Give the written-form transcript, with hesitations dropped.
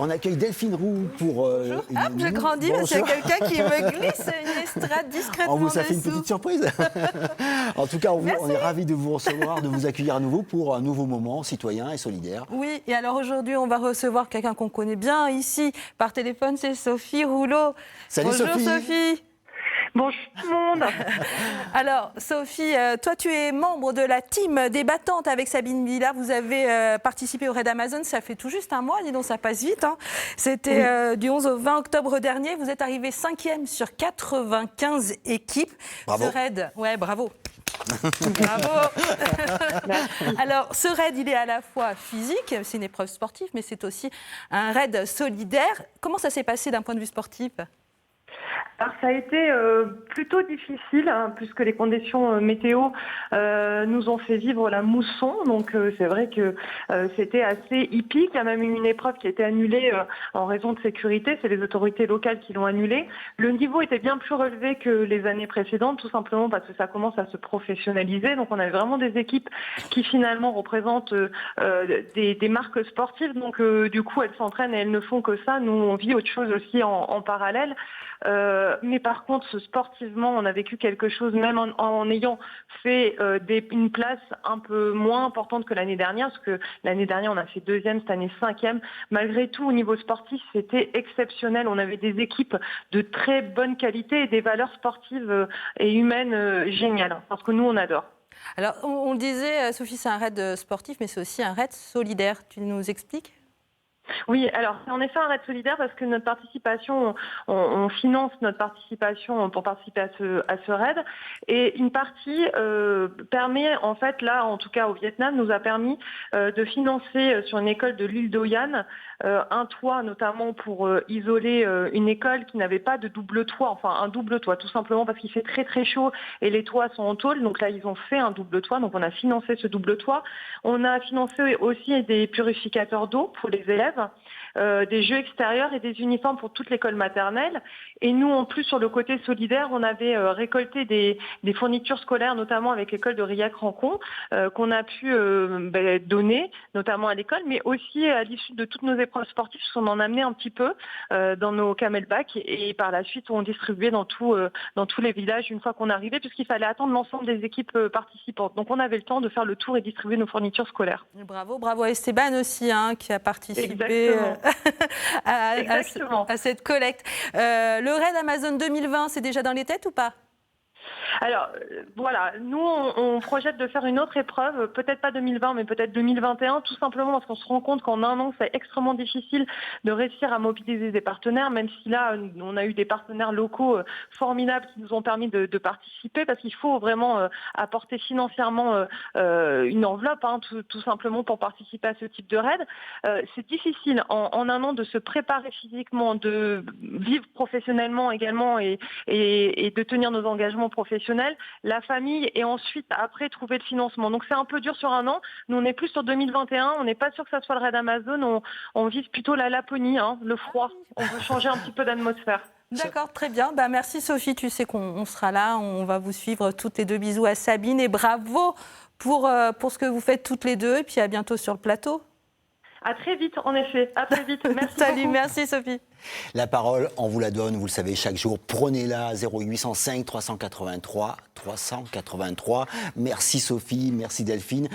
On accueille Delphine Roux pour... Bonjour. Je grandis parce qu'il y a quelqu'un qui me glisse une estrade discrètement Ça fait une petite surprise. En tout cas, on est ravis de vous recevoir, de vous accueillir à nouveau pour un nouveau moment citoyen et solidaire. Oui, et alors aujourd'hui, on va recevoir quelqu'un qu'on connaît bien ici par téléphone, c'est Sophie Rouleau. Salut Bonjour Sophie. Sophie. Bonjour tout le monde. Alors Sophie, toi tu es membre de la team des battantes avec Sabine Villa. Vous avez participé au Raid Amazon, ça fait tout juste un mois, dis donc ça passe vite. Hein. C'était du 11 au 20 octobre dernier. Vous êtes arrivé 5e sur 95 équipes. Bravo. Ce raid, ouais, bravo. Bravo. Alors ce raid, il est à la fois physique, c'est une épreuve sportive, mais c'est aussi un raid solidaire. Comment ça s'est passé d'un point de vue sportif ? Alors ça a été plutôt difficile puisque les conditions météo nous ont fait vivre la mousson. Donc c'est vrai que c'était assez hippique. Il y a même eu une épreuve qui a été annulée en raison de sécurité. C'est les autorités locales qui l'ont annulée. Le niveau était bien plus relevé que les années précédentes, tout simplement parce que ça commence à se professionnaliser. Donc on avait vraiment des équipes qui finalement représentent des marques sportives. Donc du coup elles s'entraînent et elles ne font que ça. Nous on vit autre chose aussi en parallèle. Mais par contre, sportivement, on a vécu quelque chose, même en ayant fait une place un peu moins importante que l'année dernière, parce que l'année dernière, on a fait 2e, cette année 5e. Malgré tout, au niveau sportif, c'était exceptionnel. On avait des équipes de très bonne qualité et des valeurs sportives et humaines géniales, parce que nous, on adore. Alors, on le disait, Sophie, c'est un raid sportif, mais c'est aussi un raid solidaire. Tu nous expliques ? Oui, alors c'est en effet un raid solidaire parce que notre participation, on finance notre participation pour participer à ce raid et une partie permet en fait là, en tout cas au Vietnam, nous a permis de financer sur une école de l'île d'Hoi An un toit notamment pour isoler une école qui n'avait pas de double toit, enfin un double toit tout simplement parce qu'il fait très très chaud et les toits sont en tôle, donc là ils ont fait un double toit, donc on a financé ce double toit. On a financé aussi des purificateurs d'eau pour les élèves. Des jeux extérieurs et des uniformes pour toute l'école maternelle. Et nous, en plus, sur le côté solidaire, on avait récolté des fournitures scolaires, notamment avec l'école de Riac-Rancon, qu'on a pu donner, notamment à l'école, mais aussi à l'issue de toutes nos épreuves sportives, on en amenait un petit peu dans nos camelbacks et par la suite, on distribuait dans tous les villages une fois qu'on arrivait, puisqu'il fallait attendre l'ensemble des équipes participantes. Donc, on avait le temps de faire le tour et distribuer nos fournitures scolaires. Bravo, bravo à Esteban aussi, hein, qui a participé à cette collecte. Le Raid Amazon 2020, c'est déjà dans les têtes ou pas ? Alors voilà, nous on projette de faire une autre épreuve, peut-être pas 2020 mais peut-être 2021, tout simplement parce qu'on se rend compte qu'en un an c'est extrêmement difficile de réussir à mobiliser des partenaires, même si là on a eu des partenaires locaux formidables qui nous ont permis de participer, parce qu'il faut vraiment apporter financièrement une enveloppe, hein, tout simplement pour participer à ce type de raid. C'est difficile en un an de se préparer physiquement, de vivre professionnellement également et de tenir nos engagements professionnels, la famille et ensuite après trouver le financement. Donc c'est un peu dur sur un an. Nous on est plus sur 2021, on n'est pas sûr que ça soit le raid Amazon, on vise plutôt la Laponie, hein, le froid. On veut changer un petit peu d'atmosphère. D'accord, très bien. Merci Sophie, tu sais qu'on sera là, on va vous suivre toutes les deux. Bisous à Sabine et bravo pour ce que vous faites toutes les deux et puis à bientôt sur le plateau. À très vite, en effet. À très vite. Merci Salut, beaucoup. merci Sophie. La parole, on vous la donne, vous le savez, chaque jour. Prenez-la, 0805 383 383. Merci Sophie, merci Delphine.